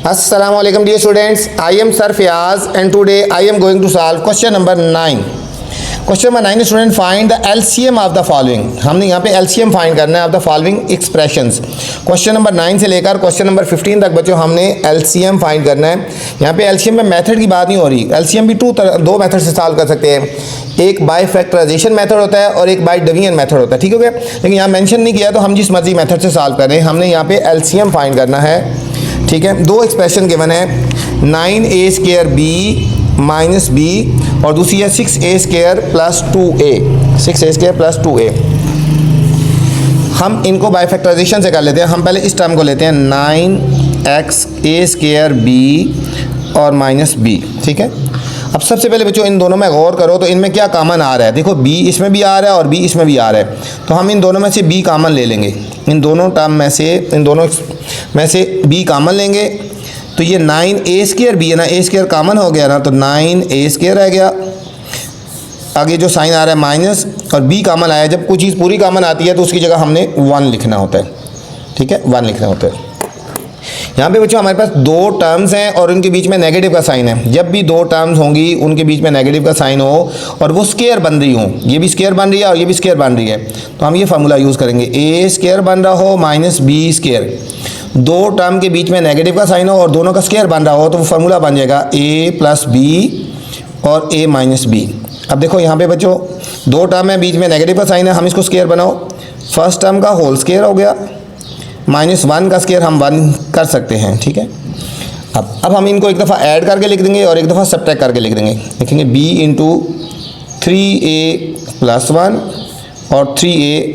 Assalamu alaikum dear students, I am Sir Fiaz and today I am going to solve question number 9. Question number 9 student find the LCM of the following. हमने यहाँ पे LCM find करना है of the following expressions. Question number 9 से लेकर question number 15 तक बच्चों हमने एलसीएम फाइंड करना है। यहाँ पे एलसीएम में मेथड की बात नहीं हो रही, एलसीएम भी दो मेथड से सॉल्व कर सकते हैं, एक बाय फैक्टराइजेशन मेथड होता है और एक बाय डिवीजन मेथड होता है, ठीक हो गया। लेकिन यहाँ मेंशन नहीं किया तो हम जिस मर्जी मेथड से सॉल्व कर रहे हैं, हमने यहाँ पे एलसीएम फाइंड करना है, ठीक है। दो एक्सप्रेशन गिवन है, 9a² माइनस बी और दूसरी है 6a² plus 2a, 6a² plus 2a। हम इनको बाय फैक्टराइजेशन से कर लेते हैं। हम पहले इस टर्म को लेते हैं 9xa² और माइनस b, ठीक है। अब सबसे पहले बच्चों इन दोनों में गौर करो तो इनमें क्या कॉमन आ रहा है। देखो b इसमें भी आ रहा है और b इसमें भी आ रहा है, तो हम इन दोनों में से b कॉमन ले लेंगे। इन दोनों टर्म में से इन दोनों में से b कॉमन लेंगे तो ये 9a² b है ना, a² कॉमन हो गया ना, तो 9a² रह गया। आगे जो साइन आ रहा है माइनस और b कॉमन आया। जब कोई चीज़ पूरी कॉमन आती है तो उसकी जगह हमने 1 लिखना होता है, ठीक है, 1 लिखना होता है। यहाँ पे बच्चों हमारे पास दो टर्म्स हैं और उनके बीच में नेगेटिव का साइन है। जब भी दो टर्म्स होंगी उनके बीच में नेगेटिव का साइन हो और वो स्क्वायर बन रही हो, ये भी स्क्वायर बन रही है और ये भी स्क्वायर बन रही है, तो हम ये फार्मूला यूज़ करेंगे, a² बन रहा हो माइनस b²। दो टर्म के बीच में नेगेटिव का साइन हो और दोनों का स्क्वायर बन रहा हो तो वो फार्मूला बन जाएगा a प्लस b और a माइनस b। अब देखो यहाँ पे बच्चों दो टर्म है, बीच में नेगेटिव का साइन है, हम इसको स्क्वायर बनाओ। फर्स्ट टर्म का होल स्क्वायर हो गया, -1 का स्क्वायर हम 1 कर सकते हैं, ठीक है। अब हम इनको एक दफ़ा ऐड करके लिख देंगे और एक दफ़ा सब्ट्रैक्ट करके लिख देंगे। लिखेंगे b इंटू 3a प्लस 1 और 3a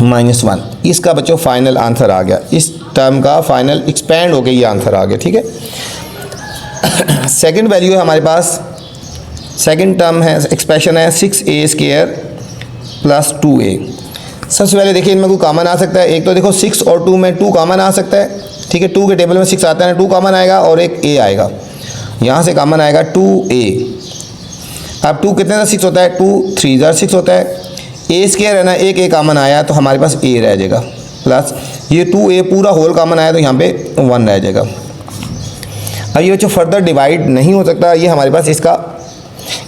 माइनस 1। इसका बच्चों फाइनल आंसर आ गया, इस टर्म का फाइनल एक्सपेंड हो गया, ये आंसर आ गया, ठीक है। सेकंड वैल्यू है हमारे पास, सेकंड टर्म है, एक्सप्रेशन है 6a² प्लस 2a। सबसे पहले देखिए इनमें कोई कॉमन आ सकता है। एक तो देखो 6 और 2 में 2 कॉमन आ सकता है, ठीक है। 2 के टेबल में 6 आता है, 2 कॉमन आएगा और एक a आएगा, यहाँ से कॉमन आएगा 2a। अब 2 कितने का 6 होता है, 2 3 6 होता है। a² है ना, एक a कॉमन आया तो हमारे पास a रह जाएगा, प्लस ये 2a पूरा होल कॉमन आया तो यहाँ पे 1 रह जाएगा। अब ये जो फर्दर डिवाइड नहीं हो सकता, ये हमारे पास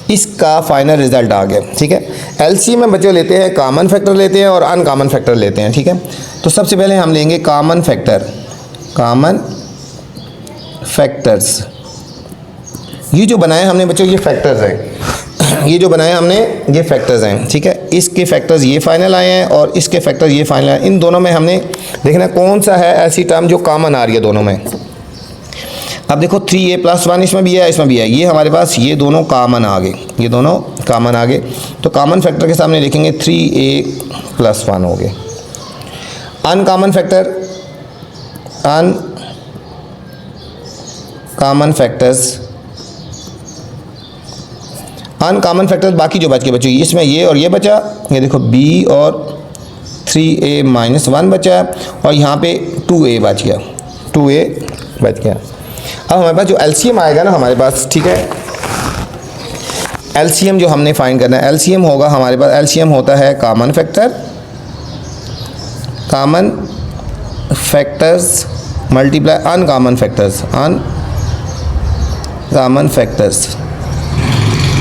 इसका फाइनल रिजल्ट आ गया, ठीक है। एलसीएम में बच्चों लेते हैं कॉमन फैक्टर लेते हैं और अनकॉमन फैक्टर लेते हैं, ठीक है। तो सबसे पहले हम लेंगे कॉमन फैक्टर, कॉमन फैक्टर्स। ये जो बनाए हमने बच्चों ये फैक्टर्स हैं, ये जो बनाए हमने ये फैक्टर्स हैं, ठीक है। इसके फैक्टर्स ये फाइनल आए हैं और इसके फैक्टर्स ये फाइनल आए। इन दोनों में हमने देखना कौन सा है ऐसी टर्म जो कॉमन आ रही है दोनों में। अब देखो 3a प्लस 1 इसमें भी है, इसमें भी है, ये हमारे पास ये दोनों कॉमन आ गए, ये दोनों कॉमन आ गए। तो कॉमन फैक्टर के सामने लिखेंगे 3a प्लस 1 हो गए। Uncommon factor, uncommon factors, uncommon factors बाकी जो बच के बच्चों, इसमें ये और ये बचा, ये देखो b और 3a माइनस 1 बचा है और यहाँ पे 2a बच गया, 2a बच गया। अब हमारे पास जो एलसीएम आएगा ना हमारे पास, ठीक है, एलसीएम जो हमने फाइंड करना है, एलसीएम होगा हमारे पास, एलसीएम होता है common factor, common factors multiply uncommon factors, uncommon factors.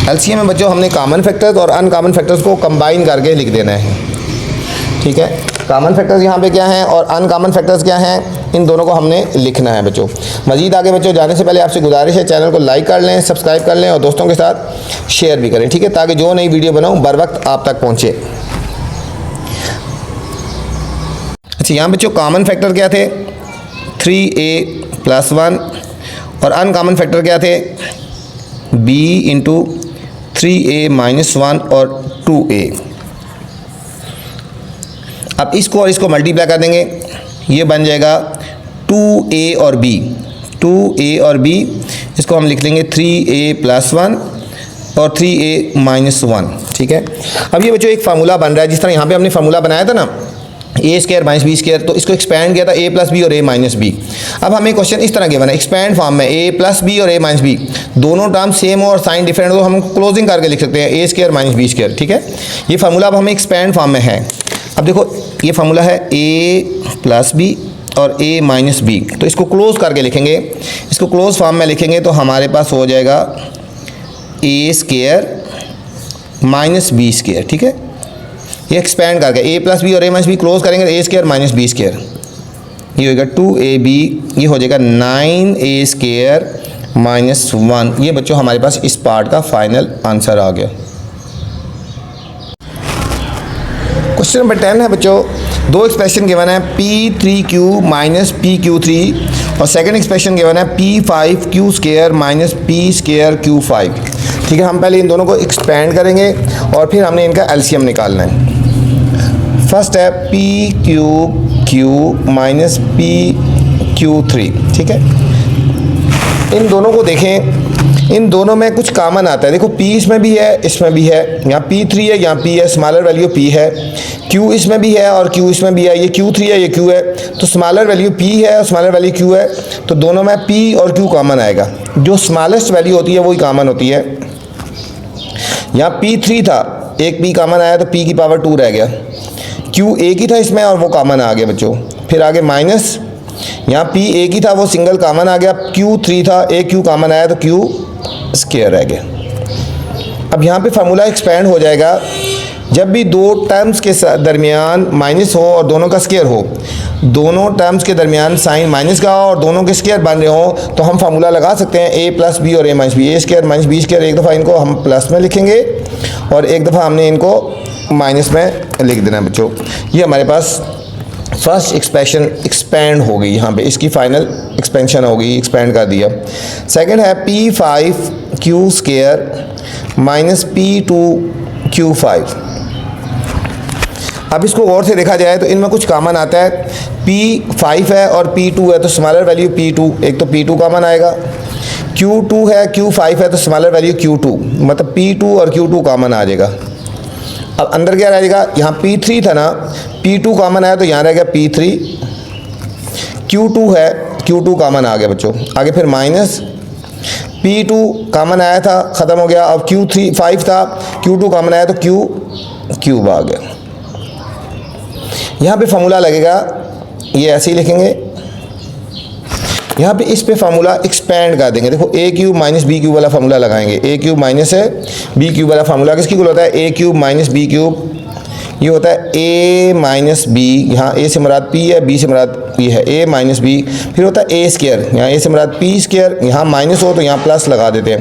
LCM में बच्चों हमने कॉमन फैक्टर्स और अनकॉमन फैक्टर्स को कंबाइन करके लिख देना है, ठीक है। कॉमन फैक्टर्स यहाँ पे क्या हैं और अनकॉमन फैक्टर्स क्या हैं, इन दोनों को हमने लिखना है बच्चों। मज़ीद आगे बच्चों जाने से पहले आपसे गुजारिश है चैनल को लाइक कर लें, सब्सक्राइब कर लें और दोस्तों के साथ शेयर भी करें, ठीक है, ताकि जो नई वीडियो बनाऊँ बर वक्त आप तक पहुँचे। अच्छा, यहाँ बच्चों कॉमन फैक्टर क्या थे, 3a प्लस 1 और अनकॉमन फैक्टर क्या थे, b इंटू 3a माइनस 1 और 2a। अब इसको और इसको मल्टीप्लाई कर देंगे, ये बन जाएगा 2a और b, 2a और b, इसको हम लिख लेंगे 3a प्लस 1 और 3a माइनस 1, ठीक है। अब ये बच्चों एक फार्मूला बन रहा है, जिस तरह यहाँ पे हमने फार्मूला बनाया था ना a² माइनस b², तो इसको एक्सपैंड किया था a प्लस बी और a माइनस बी। अब हमें क्वेश्चन इस तरह गिवन है एक्सपैंड फॉर्म में, a प्लस बी और a माइनस बी, दोनों टर्म सेम हो और साइन डिफरेंट हो तो हम क्लोजिंग करके लिख सकते हैं a² माइनस b², ठीक है। ये फार्मूला अब हमें एक्सपैंड फॉर्म में है। अब देखो ये फार्मूला है a प्लस बी और a माइनस बी। तो इसको क्लोज करके लिखेंगे, इसको क्लोज फॉर्म में लिखेंगे तो हमारे पास हो जाएगा a square minus B square. ठीक है, ये एक्सपेंड करके a प्लस बी और a माइनस बी क्लोज करेंगे तो a square minus B square, ये होगा 2ab, ये हो जाएगा 9a स्क्वायर माइनस 1। ये बच्चों हमारे पास इस पार्ट का फाइनल आंसर आ गया। क्वेश्चन नंबर 10 है बच्चों, दो एक्सप्रेशन गिवन है p3q माइनस pq3 और सेकंड एक्सप्रेशन गिवन है p5q square minus p square q5। ठीक है, हम पहले इन दोनों को एक्सपेंड करेंगे और फिर हमने इनका एलसीएम निकालना है। फर्स्ट है pq माइनस pq3। ठीक है, इन दोनों को देखें, इन दोनों में कुछ कॉमन आता है। देखो p इसमें भी है, इसमें भी है, यहाँ p3 है, यहाँ p है, स्मॉलर वैल्यू p है, q इसमें भी है और q इसमें भी है, ये q3 है, ये q है, तो स्मॉलर वैल्यू p है और स्मॉलर वैल्यू q है, तो दोनों में p और q कॉमन आएगा। जो स्मॉलेस्ट वैल्यू होती है वही कॉमन होती है। यहाँ p3 था, एक p कॉमन आया तो p की पावर 2 रह गया, q एक ही था इसमें और वो कॉमन आ गया बच्चों। फिर आगे माइनस, यहाँ p एक ही था वो सिंगल कॉमन आ गया, q3 था, एक q कॉमन आया तो q स्क्वायर रह गया। अब यहाँ पे फार्मूला एक्सपेंड हो जाएगा, जब भी दो टर्म्स के दरमियान माइनस हो और दोनों का स्क्वायर हो, दोनों टर्म्स के दरमियान साइन माइनस का हो और दोनों के स्क्वायर बन रहे हो, तो हम फार्मूला लगा सकते हैं a प्लस बी और a minus B, A square minus B square. एक दफ़ा इनको हम प्लस में लिखेंगे और एक दफ़ा हमने इनको माइनस में लिख देना है बच्चों। ये हमारे पास फर्स्ट एक्सप्रेशन एक्सपेंड हो गई, यहाँ पे इसकी फाइनल एक्सपेंशन हो गई, एक्सपेंड कर दिया। सेकंड है p5q स्क्वायर माइनस p2q5। अब इसको गौर से देखा जाए तो इनमें कुछ कॉमन आता है, p5 है और p2 है तो स्मॉलर वैल्यू p2, एक तो p2 कॉमन आएगा, q2 है, q5 है तो स्मॉलर वैल्यू q2, मतलब p2 और q2 कॉमन आ जाएगा। अब अंदर क्या रहेगा, यहाँ p3 था ना, p2 कॉमन आया तो यहाँ रहेगा p3, q2 है, q2 कॉमन आ गया बच्चों। आगे फिर माइनस, p2 कॉमन आया था, ख़त्म हो गया। अब q3 5 था, q2 कॉमन आया तो q क्यूब आ गया। यहाँ पे फार्मूला लगेगा, ये ऐसे ही लिखेंगे, यहाँ पे इस पे फार्मूला एक्सपेंड कर देंगे। देखो a cube minus B cube वाला फार्मूला लगाएंगे, a क्यूब माइनस है बी क्यूब वाला फार्मूला किसकी कुल होता है, a cube minus B cube, ये होता है a माइनस बी, यहाँ a से मुराद p है, b से मुराद ये है a माइनस बी, फिर होता है a स्क्वायर, यहाँ a से मुराद p स्क्वायर, यहाँ माइनस हो तो यहाँ प्लस लगा देते हैं,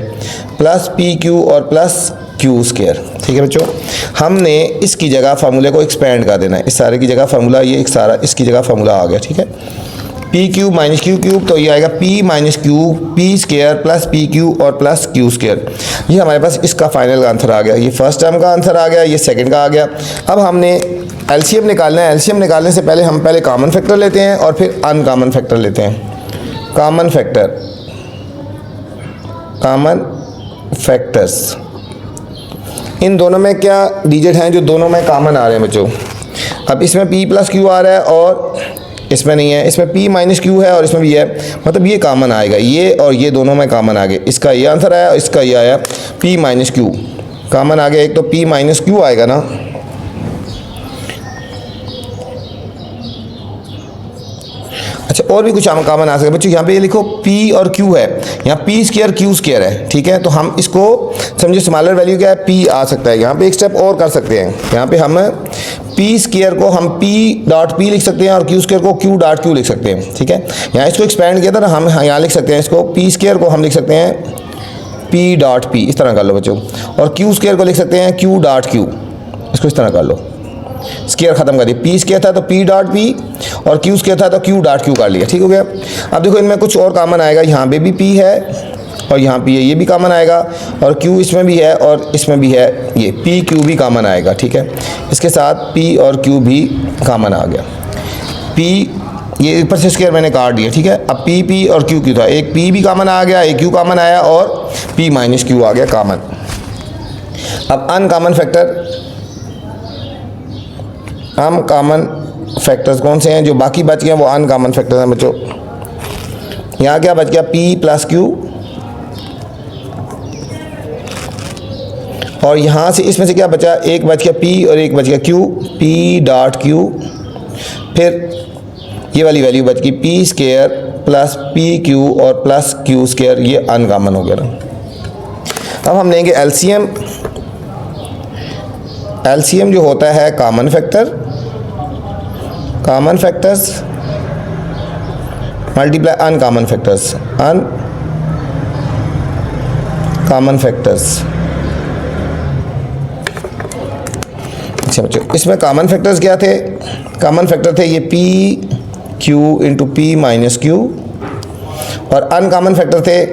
प्लस p क्यू और प्लस q स्क्वायर। ठीक है बच्चों, हमने इसकी जगह फार्मूले को एक्सपेंड कर देना है, इस सारे की जगह फार्मूला, ये एक सारा इसकी जगह फार्मूला आ गया। ठीक है, P cube minus Q cube, तो ये आएगा p minus Q P square plus P Q और प्लस क्यू स्क्वायर। ये हमारे पास इसका फाइनल आंसर आ गया, ये फर्स्ट टर्म का आंसर आ गया, ये सेकंड का आ गया। अब हमने एलसीएम निकालना है। एलसीएम निकालने से पहले हम पहले कॉमन फैक्टर लेते हैं और फिर अनकॉमन फैक्टर लेते हैं। कॉमन फैक्टर, कॉमन फैक्टर्स, इन दोनों में क्या डिजिट हैं जो दोनों में कॉमन आ रहे हैं बच्चों। अब इसमें p प्लस क्यू आ रहा है और इसमें नहीं है, इसमें p माइनस क्यू है और इसमें भी है, मतलब ये कॉमन आएगा, ये और ये दोनों में कॉमन आ गए। इसका ये आंसर आया, इसका ये आया, p माइनस क्यू कॉमन आ गया, एक तो p माइनस क्यू आएगा ना, अच्छा और भी कुछ कॉमन आ सकता है बच्चों। यहाँ पे ये लिखो p और q है, यहाँ p स्क्वायर q स्क्वायर है। ठीक है, तो हम इसको समझो स्मॉलर वैल्यू क्या है, p आ सकता है। यहाँ पे एक स्टेप और कर सकते हैं, यहाँ पे हम p स्क्वायर को हम p डॉट p लिख सकते हैं और q स्क्वायर को q डॉट q लिख सकते हैं। ठीक है, यहाँ इसको एक्सपेंड किया था ना, हम यहाँ लिख सकते हैं इसको p स्क्वायर को हम लिख सकते हैं p डॉट p, इस तरह कर लो बच्चों, और q स्क्वायर को लिख सकते हैं q डॉट q, इसको इस तरह कर लो, स्क्वायर खत्म कर दिया, p स्क्वायर था तो p डॉट p और q स्क्वायर था तो q डॉट q कर लिया। ठीक हो गया। अब देखो इनमें कुछ और कॉमन आएगा, यहाँ पे भी p है और यहाँ पे ये भी कॉमन आएगा और q इसमें भी है और इसमें भी है, ये p q भी कॉमन आएगा। ठीक है, इसके साथ p और q भी कॉमन आ गया, p ये ऊपर से स्क्वायर मैंने काट दिया। ठीक है, अब p और q था, एक p भी कॉमन आ गया, एक q कॉमन आया और p माइनस q आ गया कॉमन। अब अनकॉमन फैक्टर, अनकॉमन फैक्टर्स कौन से हैं जो बाकी बच गए हैं, वो अनकॉमन फैक्टर्स हैं बच्चों। यहाँ क्या बच गया, p प्लस q, और यहाँ से इसमें से क्या बचा, एक बच गया p और एक बच गया q, p डॉट q, फिर ये वाली वैल्यू बच गई P square plus P Q और प्लस क्यू स्केयर, ये अनकॉमन हो गया ना। अब हम लेंगे एलसीएम। एलसीएम जो होता है common factors multiply uncommon factors, अच्छा बच्चों, इसमें कॉमन फैक्टर्स क्या थे? कॉमन फैक्टर थे ये P Q into P minus Q, और अनकॉमन फैक्टर थे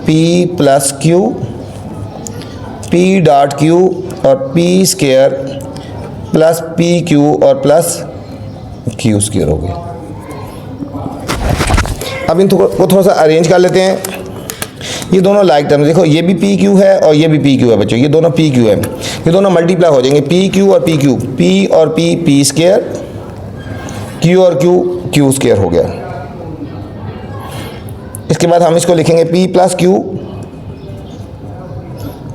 P plus Q, P dot Q और P square plus P Q और प्लस क्यू स्केयर हो गए। अब इनको थोड़ा सा अरेंज कर लेते हैं। ये दोनों लाइक टर्म, देखो ये भी पी क्यू है और ये भी पी क्यू है बच्चों, ये दोनों पी क्यू है, ये दोनों मल्टीप्लाई हो जाएंगे, पी क्यू और पी क्यू, पी और पी स्केयर, क्यू और क्यू स्केयर हो गया। इसके बाद हम इसको लिखेंगे पी प्लस क्यू,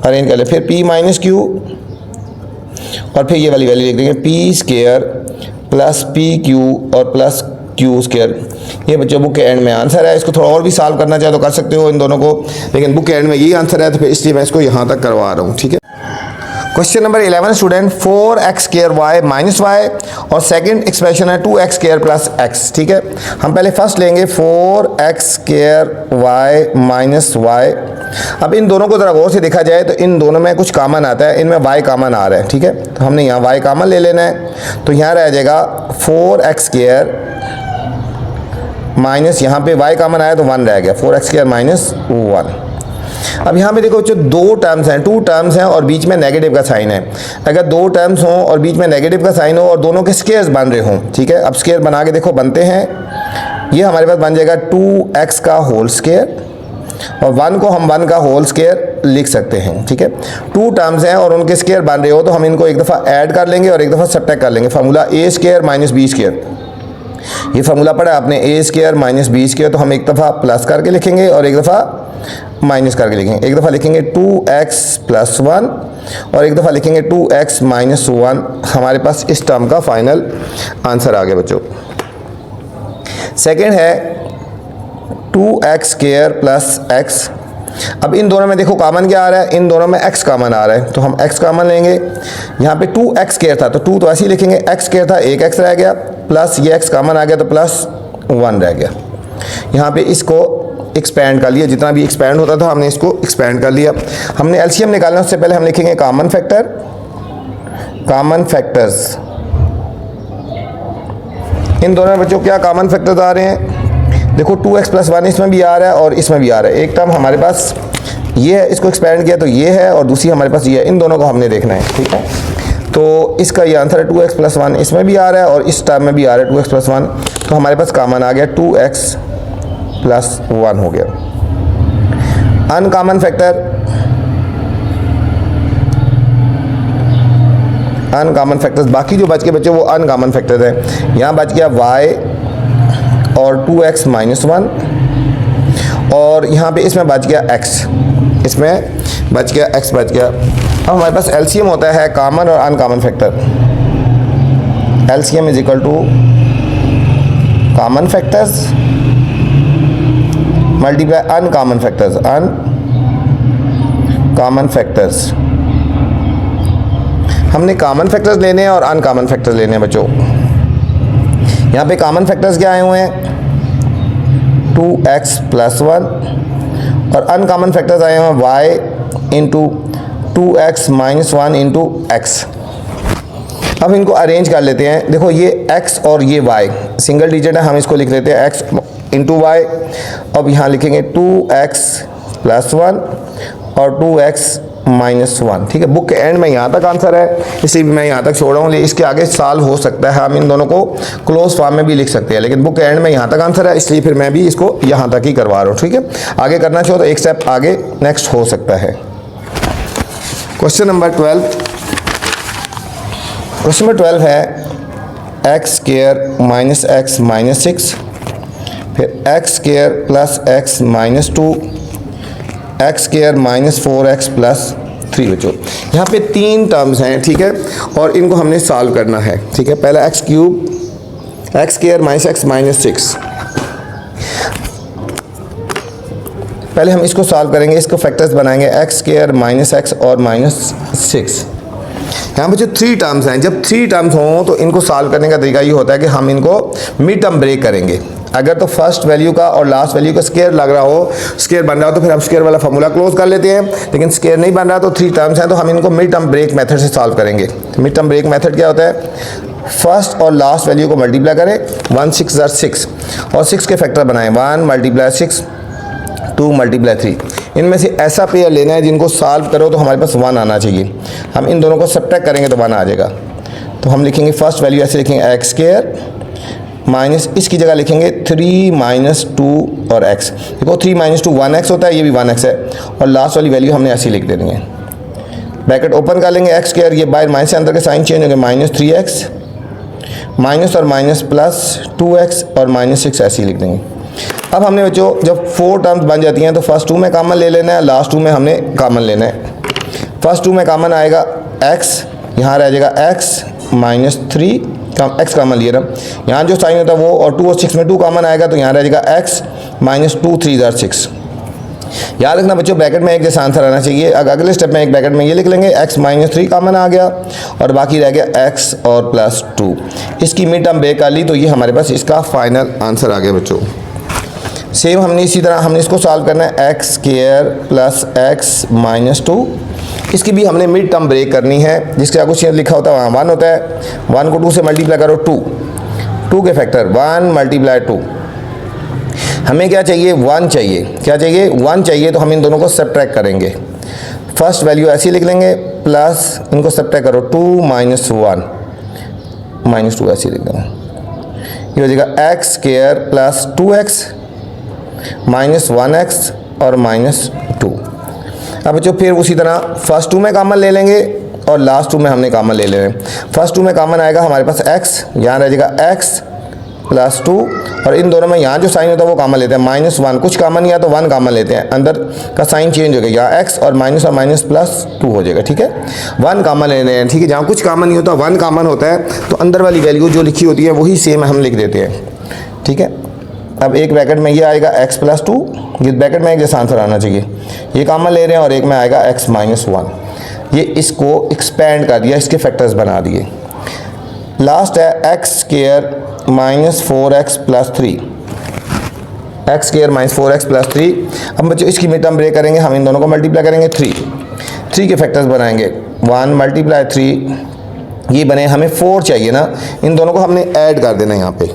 अरेंज कर ले, फिर पी माइनस क्यू, और फिर ये वाली वैल्यू लिख देंगे P square plus P Q और प्लस क्यू स्केयर। ये बच्चों बुक के एंड में आंसर है। इसको थोड़ा और भी सॉल्व करना चाहे तो कर सकते हो इन दोनों को, लेकिन बुक के एंड में यही आंसर है, तो फिर इसलिए मैं इसको यहाँ तक करवा रहा हूँ। ठीक है, question number 11 student, 4x square Y minus Y और सेकंड एक्सप्रेशन है 2x स्क्वायर प्लस x। ठीक है, हम पहले फर्स्ट लेंगे 4x square Y minus Y. अब इन दोनों को जरा गौर से देखा जाए तो इन दोनों में कुछ कॉमन आता है, इनमें y कॉमन आ रहा है। ठीक है, तो हमने यहाँ y कॉमन ले लेना है, तो यहाँ रह जाएगा 4x स्क्वायर माइनस, यहाँ पे y कॉमन आया तो 1 रह गया, 4x स्क्वायर माइनस 1। अब यहाँ पे देखो बच्चों दो टर्म्स हैं, टू टर्म्स हैं और बीच में नेगेटिव का साइन है। अगर दो टर्म्स हों और बीच में नेगेटिव का साइन हो और दोनों के स्क्वायर्स बन रहे हों, ठीक है, अब स्क्वायर बना के देखो बनते हैं। ये हमारे पास बन जाएगा 2x का होल स्क्वायर, और 1 को हम 1 का होल स्क्वायर लिख सकते हैं। ठीक है, टू टर्म्स हैं और उनके स्क्वायर बन रहे हो तो हम इनको एक दफ़ा ऐड कर लेंगे और एक दफ़ा सब्ट्रैक्ट कर लेंगे। फार्मूला ए स्क्वायर माइनस बी स्क्वायर, ये फार्मूला पढ़ा आपने, ए स्क्वायर माइनस बी स्क्वायर, तो हम एक दफ़ा प्लस करके लिखेंगे और एक दफ़ा माइनस करके लिखेंगे। एक दफ़ा लिखेंगे 2x प्लस 1 और एक दफ़ा लिखेंगे 2x माइनस 1। हमारे पास इस टर्म का फाइनल आंसर आ गया बच्चों। सेकेंड है 2x स्क्वायर प्लस x। अब इन दोनों में देखो कॉमन क्या आ रहा है, इन दोनों में x कॉमन आ रहा है, तो हम x कॉमन लेंगे। यहाँ पे 2x स्क्वायर था तो 2 तो ऐसे ही लिखेंगे, x स्क्वायर था एक x रह गया, प्लस ये x कॉमन आ गया तो प्लस 1 रह गया। यहाँ पे इसको एक्सपैंड कर लिया, जितना भी एक्सपैंड होता था हमने इसको एक्सपैंड कर लिया। हमने एलसीएम निकालना, उससे पहले हम लिखेंगे कॉमन फैक्टर्स। इन दोनों बच्चों क्या कॉमन फैक्टर्स आ रहे हैं, देखो 2x प्लस 1 इसमें भी आ रहा है और इसमें भी आ रहा है। एक टर्म हमारे पास ये है, इसको एक्सपैंड किया तो ये है, और दूसरी हमारे पास ये है, इन दोनों को हमने देखना है। ठीक है, तो इसका ये आंसर है 2x प्लस 1 इसमें भी आ रहा है और इस टर्म में भी आ रहा है 2x प्लस 1, तो हमारे पास कॉमन आ गया 2x प्लस 1 हो गया। अनकॉमन फैक्टर्स बाकी जो बच के बच्चे वो अनकॉमन फैक्टर्स हैं। यहाँ बच गया y और 2x माइनस 1, और यहाँ पे इसमें बच गया x, इसमें बच गया x बच गया। अब हमारे पास एलसीएम होता है कॉमन और uncommon factor. LCM is equal to common factors multiply uncommon factors. हमने कॉमन फैक्टर्स लेने हैं और अनकॉमन फैक्टर्स लेने हैं बच्चों। यहाँ पे कॉमन फैक्टर्स क्या आए हुए हैं 2x प्लस 1, और अनकॉमन फैक्टर्स आए हुए हैं y into 2x minus 1 into x। अब इनको अरेंज कर लेते हैं। देखो ये x और ये y सिंगल डिजिट है, हम इसको लिख लेते हैं x इंटू वाई। अब यहाँ लिखेंगे 2x प्लस 1 और 2x माइनस 1। ठीक है, बुक के एंड में यहाँ तक आंसर है, इसलिए मैं यहाँ तक छोड़ रहा हूँ। इसके आगे सॉल्व हो सकता है, हम इन दोनों को क्लोज फॉर्म में भी लिख सकते हैं, लेकिन बुक के एंड में यहाँ तक आंसर है, इसलिए फिर मैं भी इसको यहाँ तक ही करवा रहा हूँ। ठीक है, आगे करना चाहो तो एक स्टेप आगे नेक्स्ट हो सकता है। क्वेश्चन नंबर 12 है x square minus x minus 6, फिर x square plus x minus 2, x square minus 4x plus 3। बच्चों यहाँ पे 3 टर्म्स हैं, ठीक है, और इनको हमने सॉल्व करना है। ठीक है, पहला x cube x square minus x minus 6। पहले हम इसको सॉल्व करेंगे, इसको फैक्टर्स बनाएंगे, एक्स स्क्वायर माइनस एक्स और माइनस 6। यहाँ पे जो 3 टर्म्स हैं, जब 3 टर्म्स हों तो इनको सॉल्व करने का तरीका ये होता है कि हम इनको मिड टर्म ब्रेक करेंगे। अगर तो फर्स्ट वैल्यू का और लास्ट वैल्यू का स्क्वायर लग रहा हो, स्क्वायर बन रहा हो, तो फिर हम स्क्वायर वाला फॉर्मूला क्लोज कर लेते हैं। लेकिन स्क्वायर नहीं बन रहा तो 3 टर्म्स हैं तो हम इनको मिड टर्म ब्रेक मेथड से सॉल्व करेंगे। मिड टर्म ब्रेक मेथड क्या होता है? फर्स्ट और लास्ट वैल्यू को मल्टीप्लाई करें, 1 6 6 और 6 के फैक्टर बनाएं, 1 × 6 2 × 3। इनमें से ऐसा पेयर लेना है जिनको सॉल्व करो तो हमारे पास 1 आना चाहिए। हम इन दोनों को सब्ट्रैक्ट करेंगे तो 1 आ जाएगा। तो हम लिखेंगे फर्स्ट वैल्यू ऐसे लिखेंगे एक्स स्क्वायर माइनस, इसकी जगह लिखेंगे 3 - 2 और x। देखो 3 - 2 1x होता है, ये भी 1x है, और लास्ट वाली वैल्यू हमने ऐसी लिख देनी है। ब्रैकेट ओपन कर लेंगे, एक्स स्क्वायर, ये बाहर माइनस से अंदर के साइन चेंज हो गए, -3x, माइनस और माइनस प्लस 2x और -6 ऐसे ही लिख देंगे। अब हमने बच्चों जब 4 टर्म्स बन जाती हैं तो फर्स्ट 2 में कॉमन ले लेना है, लास्ट 2 में हमने कॉमन लेना है। फर्स्ट 2 में कॉमन आएगा x, यहाँ रह जाएगा x -3, x कॉमन लिए ना, यहाँ जो साइन होता है वो, और 2 और 6 में 2 कॉमन आएगा तो यहाँ रह जाएगा x -2 3 × 6। याद रखना बच्चों ब्रैकेट में एक जैसा आंसर आना चाहिए। अगले स्टेप में एक ब्रैकेट में ये लिख लेंगे, x -3 कॉमन आ गया और बाकी रह गया x और +2। इसकी मिड टर्म ब्रेक कर ली तो ये हमारे पास इसका फाइनल आंसर आ गया बच्चों। सेम हमने इसी तरह हमने इसको सॉल्व करना है, x square plus x minus 2। इसकी भी हमने मिड टर्म ब्रेक करनी है, जिसके कुछ लिखा होता है वहाँ 1 होता है, 1 को 2 से मल्टीप्लाई करो 2 के फैक्टर 1 × 2। हमें क्या चाहिए? 1 चाहिए। क्या चाहिए? 1 चाहिए। तो हम इन दोनों को सब्ट्रैक्ट करेंगे। फर्स्ट वैल्यू ऐसी लिख लेंगे, प्लस इनको सब्ट्रैक्ट करो 2 - 1 -2 ऐसी लिख देंगे। ये हो जाएगा x square plus 2x minus 1x और -2। अब बच्चों फिर उसी तरह फर्स्ट 2 में कॉमन ले लेंगे और लास्ट 2 में हमने कॉमन ले लेना है। फर्स्ट 2 में कॉमन आएगा हमारे पास x, यहाँ रह जाएगा x +2, और इन दोनों में यहाँ जो साइन होता है वो कॉमन लेते हैं, -1 कुछ कॉमन नहीं है तो 1 कॉमन लेते हैं, अंदर का साइन चेंज हो गया, यहाँ x और माइनस +2 हो जाएगा। ठीक है, 1 कॉमन लेने हैं। ठीक है, जहाँ कुछ कॉमन नहीं होता 1 कॉमन होता है तो अंदर वाली वैल्यू जो लिखी होती है वही सेम हम लिख देते हैं। ठीक है, अब एक ब्रैकेट में ये आएगा x +2, ये ब्रैकेट में एक जैसा आंसर आना चाहिए, ये कॉमन ले रहे हैं, और एक में आएगा x -1। ये इसको एक्सपेंड कर दिया, इसके फैक्टर्स बना दिए। लास्ट है x square -4x + 3, x square -4x + 3। अब बच्चों इसकी मिड टर्म ब्रेक करेंगे, हम इन दोनों को मल्टीप्लाई करेंगे 3 के फैक्टर्स बनाएंगे, 1 × 3, ये बने, हमें 4 चाहिए ना, इन दोनों को हमने ऐड कर देना यहाँ पे,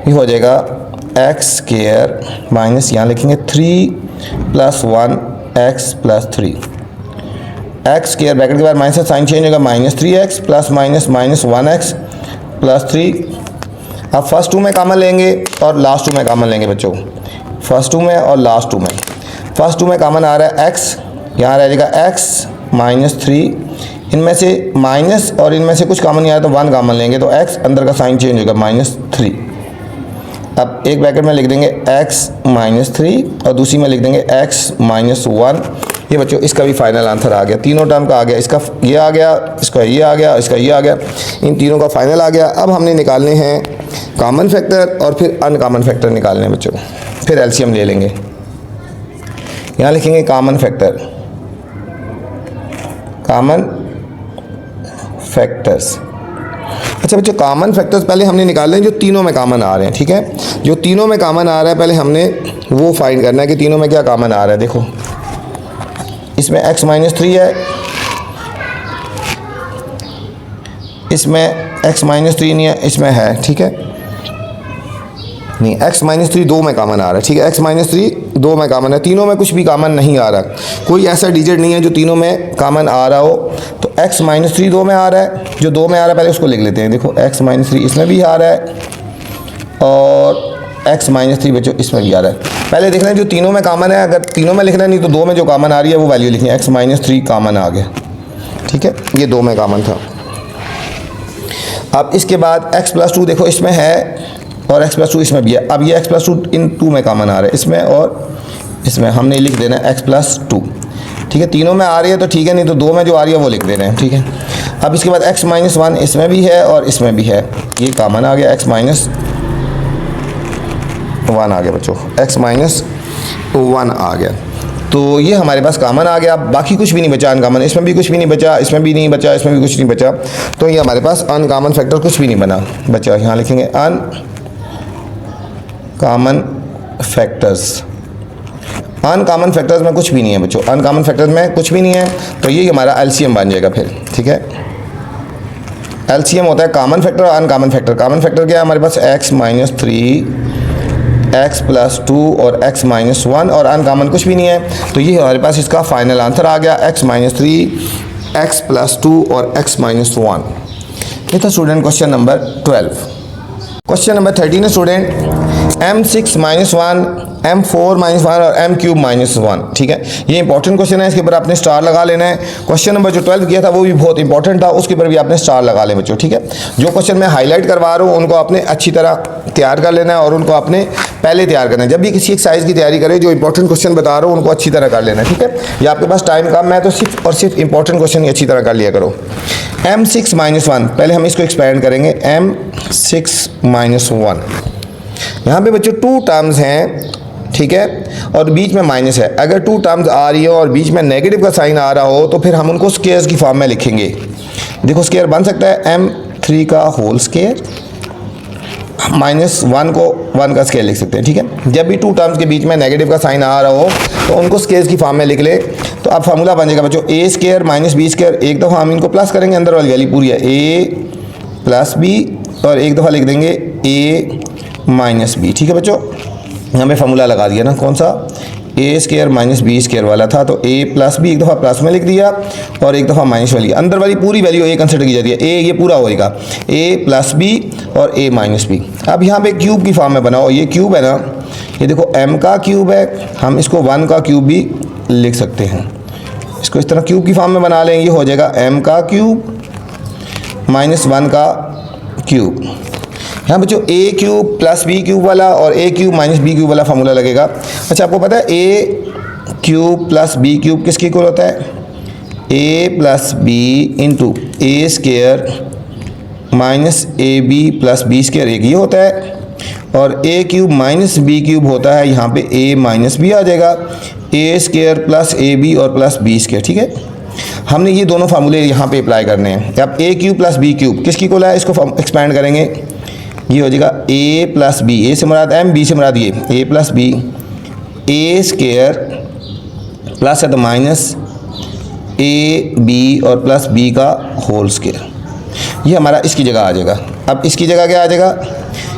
ये हो जाएगा एक्स स्क्वायर माइनस, यहाँ लिखेंगे 3 + 1 x + 3, एक्स स्क्वायर ब्रैकेट के बाद माइनस से साइन चेंज होगा, -3x प्लस -1x + 3। अब फर्स्ट 2 में कॉमन लेंगे और लास्ट 2 में कॉमन लेंगे बच्चों, फर्स्ट 2 में और लास्ट 2 में। फर्स्ट 2 में कॉमन आ रहा है x, यहाँ रह जाएगा x -3, इनमें से माइनस और इनमें से कुछ कॉमन नहीं आ रहा तो 1 कॉमन लेंगे तो x अंदर का साइन चेंज होगा, -3। अब एक ब्रैकेट में लिख देंगे x -3 और दूसरी में लिख देंगे x -1। ये बच्चों इसका भी फाइनल आंसर आ गया, तीनों टर्म का आ गया, इसका ये आ गया, इसका ये आ गया, इसका ये आ गया, इन तीनों का फाइनल आ गया। अब हमने निकालने हैं कॉमन फैक्टर और फिर अनकॉमन फैक्टर निकालने हैं बच्चों, फिर एलसीएम ले लेंगे। यहाँ लिखेंगे कॉमन फैक्टर, कॉमन फैक्टर्स। अच्छा बच्चों, कॉमन फैक्टर्स पहले हमने निकालने हैं जो तीनों में कॉमन आ रहे हैं। ठीक है, जो तीनों में कॉमन आ रहा है पहले हमने वो फाइंड करना है कि तीनों में क्या कॉमन आ रहा है। देखो इसमें x -3 है, इसमें x -3 नहीं है, इसमें है। ठीक है, नहीं, x -3 2 में कॉमन आ रहा है। ठीक है, x -3 2 में कॉमन है, तीनों में कुछ भी कॉमन नहीं आ रहा, कोई ऐसा डिजिट नहीं है जो तीनों में कॉमन आ रहा हो। तो x -3 2 में आ रहा है, जो 2 में आ रहा है पहले उसको लिख लेते हैं। देखो x -3 इसमें भी आ रहा है और x -3 बच्चों इसमें भी आ रहा है। पहले देखना है जो तीनों में कॉमन है, अगर तीनों में लिखना है, नहीं तो 2 में जो कॉमन आ रही है वो वैल्यू लिखनी है, x -3 कॉमन आ गया। ठीक है, ये 2 में कॉमन था। अब इसके बाद x +2 देखो इसमें है और x +2 इसमें भी है। अब ये x +2 इन 2 में कॉमन आ रहा है, इसमें और इसमें, हमने लिख देना है x +2। ठीक है, तीनों में आ रही है तो ठीक है, नहीं तो 2 में जो आ रही है वो लिख दे रहे हैं। ठीक है, अब इसके बाद x माइनस 1 इसमें भी है और इसमें भी है, ये कॉमन आ गया, x माइनस 1 आ गया बच्चों, x माइनस 1 आ गया। तो ये हमारे पास कॉमन आ गया, बाकी कुछ भी नहीं बचा अनकॉमन, इसमें भी कुछ भी नहीं बचा, इसमें भी नहीं बचा, इसमें भी कुछ नहीं बचा, तो ये हमारे पास अनकॉमन फैक्टर कुछ भी नहीं बना बचा। यहाँ लिखेंगे अनकॉमन फैक्टर्स, अनकॉमन फैक्टर्स में कुछ भी नहीं है बच्चों, अनकॉमन फैक्टर्स में कुछ भी नहीं है, तो ये हमारा एलसीएम बन जाएगा फिर, ठीक है। एलसीएम होता है कॉमन फैक्टर और अनकॉमन फैक्टर। कॉमन फैक्टर क्या है हमारे पास, x माइनस 3, x प्लस 2 और x माइनस 1, और अनकॉमन कुछ भी नहीं है, तो ये हमारे पास इसका फाइनल आंसर आ गया, x माइनस 3, x प्लस 2 और x माइनस 1। ये था student question number 12। Question number 13 है student, m6 minus 1, m4 minus 1 और m क्यूब माइनस 1, ठीक है। ये इंपॉर्टेंट क्वेश्चन है, इसके ऊपर आपने स्टार लगा लेना है। क्वेश्चन नंबर जो 12 किया था वो भी बहुत इंपॉर्टेंट था, उसके ऊपर भी आपने स्टार लगा लें बच्चों, ठीक है। जो क्वेश्चन मैं हाईलाइट करवा रहा हूँ उनको आपने अच्छी तरह तैयार कर लेना है और उनको आपने पहले तैयार करना है। जब भी किसी एक्सरसाइज की तैयारी करें, जो इंपॉर्टेंट क्वेश्चन बता रहा हूँ उनको अच्छी तरह कर लेना है, ठीक है। या आपके पास टाइम कम है तो सिर्फ और सिर्फ इंपॉर्टेंट क्वेश्चन ही अच्छी तरह कर लिया करो। m6 माइनस 1, पहले हम इसको एक्सपेंड करेंगे, m6 माइनस 1, यहाँ पे बच्चों 2 टर्म्स हैं, ठीक है, और बीच में माइनस है। अगर 2 टर्म्स आ रही हो और बीच में नेगेटिव का साइन आ रहा हो तो फिर हम उनको स्क्वायर्स की फॉर्म में लिखेंगे। देखो स्क्वायर बन सकता है m3 का होल स्क्वायर, माइनस 1 को 1 का स्क्वायर लिख सकते हैं, ठीक है। जब भी 2 टर्म्स के बीच में नेगेटिव का साइन आ रहा हो तो उनको स्क्वायर्स की फॉर्म में लिख ले, तो अब फार्मूला बन जाएगा बच्चों a square minus b square. एक दफ़ा हम इनको प्लस करेंगे, अंदर वाली वैल्यू पूरी है a प्लस b, और एक दफ़ा लिख देंगे a माइनस b, ठीक है बच्चों। यहाँ पे फार्मूला लगा दिया ना, कौन सा, a square minus b square वाला था, तो a प्लस b एक दफ़ा प्लस में लिख दिया और एक दफ़ा माइनस वाली, अंदर वाली पूरी वैल्यू a कंसिडर की जाती है, a ये पूरा होएगा a प्लस b और a माइनस b। अब यहाँ पे क्यूब की फॉर्म में बनाओ, ये क्यूब है ना, ये देखो m का क्यूब है, हम इसको 1 का क्यूब भी लिख सकते हैं, इसको इस तरह क्यूब की फॉर्म में बना लेंगे, ये हो जाएगा m का क्यूब माइनस 1 का क्यूब। यहाँ बच्चों a cube plus b cube वाला और a cube minus b cube वाला फार्मूला लगेगा। अच्छा आपको पता है a cube plus b cube किसके इक्वल होता है, a plus b into A square minus A B plus B square, एक ये होता है, और a cube minus b cube होता है, यहाँ पे a माइनस b आ जाएगा, a square plus A B और प्लस b स्क्वायर, ठीक है। हमने ये दोनों फार्मूले यहाँ पे अप्लाई करने हैं। अब a cube plus b cube किसकी इक्वल है, इसको एक्सपेंड करेंगे, ये हो जाएगा a प्लस बी, ए से मुराद m, b से मुराद ये a plus B, A square plus है तो माइनस ए बी और प्लस b का होल स्क्वायर, ये हमारा इसकी जगह आ जाएगा। अब इसकी जगह क्या आ जाएगा,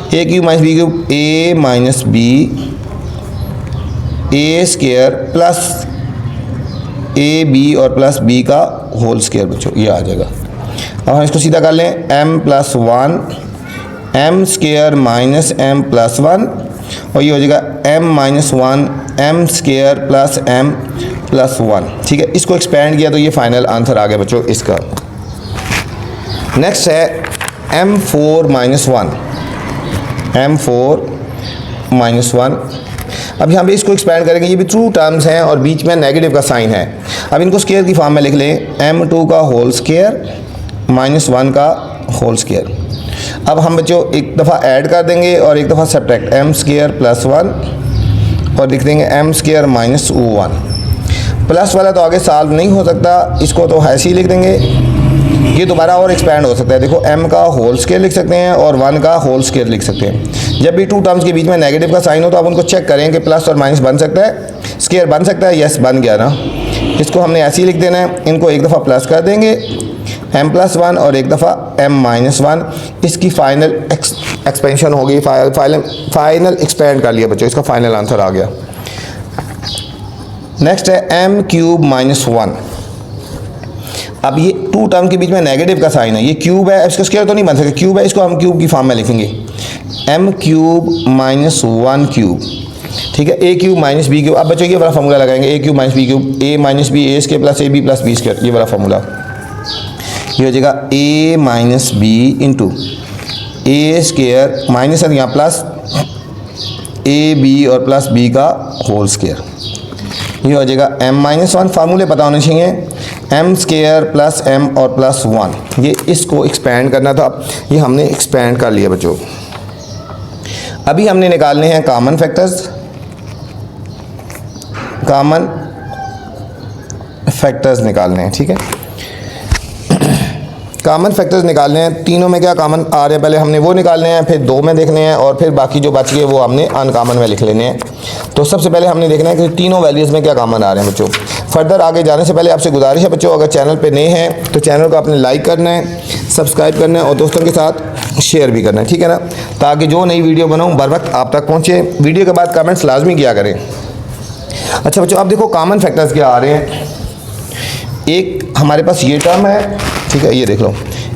a cube minus b cube a minus B A square plus A B और प्लस b का होल स्क्वायर बच्चों, ये आ जाएगा। अब हम इसको सीधा कर लें, m plus 1 m square minus m plus 1, और ये हो जाएगा m minus 1 m square plus m plus 1, ठीक है। इसको एक्सपेंड किया तो ये फाइनल आंसर आ गया बच्चों इसका। नेक्स्ट है m4 माइनस 1, m4 माइनस 1। अब यहाँ पे इसको एक्सपेंड करेंगे, ये भी 2 टर्म्स हैं और बीच में नेगेटिव का साइन है। अब इनको स्क्वायर की फॉर्म में लिख लें, m2 का होल स्क्वायर माइनस 1 का होल स्क्वायर। अब हम बच्चों एक दफ़ा ऐड कर देंगे और एक दफ़ा सब्ट्रैक्ट, m स्क्वायर प्लस 1 और लिख देंगे m स्क्वायर माइनस 1। प्लस वाला तो आगे सॉल्व नहीं हो सकता, इसको तो ऐसे ही लिख देंगे, ये दोबारा और एक्सपैंड हो सकता है। देखो m का होल स्क्वायर लिख सकते हैं और 1 का होल स्क्वायर लिख सकते हैं। जब भी 2 टर्म्स के बीच में नेगेटिव का साइन हो तो आप उनको चेक करें कि प्लस और माइनस बन सकता है, स्क्वायर बन सकता है, यस बन गया ना। इसको हमने ऐसे ही लिख देना है, इनको एक दफ़ा प्लस कर देंगे m प्लस 1 और एक दफ़ा m माइनस 1, इसकी फाइनल एक्सपेंशन हो गई, फाइनल एक्सपेंड कर लिया बच्चों, इसका फाइनल आंसर आ गया। नेक्स्ट है m क्यूब माइनस 1। अब ये 2 टर्म के बीच में नेगेटिव का साइन है, ये क्यूब है, इसका स्क्वायर तो नहीं बन सकता, क्यूब है, इसको हम क्यूब की फॉर्म में लिखेंगे, m क्यूब माइनस 1 क्यूब, ठीक है। a cube minus B cube. अब बच्चों ये वाला फार्मूला लगाएंगे, a cube minus B cube, a minus B A square plus A B plus B square, ये वाला फार्मूला, ये हो जाएगा a minus B into A square minus है यहाँ प्लस ए बी और प्लस बी का होल स्क्वायर, ये हो जाएगा m माइनस 1। फार्मूले पता होने चाहिए, एम स्केयर प्लस एम और प्लस 1, ये इसको एक्सपेंड करना था, ये हमने एक्सपेंड कर लिया बच्चों। अभी हमने निकालने हैं कॉमन फैक्टर्स, कॉमन फैक्टर्स निकालने हैं, ठीक है। कॉमन फैक्टर्स निकालने हैं, तीनों में क्या कॉमन आ रहे हैं पहले हमने वो निकालने हैं, फिर दो में देखने हैं और फिर बाकी जो बच गए वो हमने अनकॉमन में लिख लेने हैं। तो सबसे पहले हमने देखना है कि तीनों वैल्यूज़ में क्या कॉमन आ रहे हैं बच्चों। फर्दर आगे जाने से पहले आपसे गुजारिश है बच्चों, अगर चैनल पे नए हैं तो चैनल को आपने लाइक करना है, सब्सक्राइब करना है और दोस्तों के साथ शेयर भी करना है, ठीक है ना, ताकि जो नई वीडियो बनाऊँ बर वक्त आप तक पहुँचे। वीडियो के बाद कमेंट्स लाजमी किया करें। अच्छा बच्चों, अब देखो कॉमन फैक्टर्स क्या आ रहे हैं। एक हमारे पास ये टर्म है, ठीक है, ये देख लो,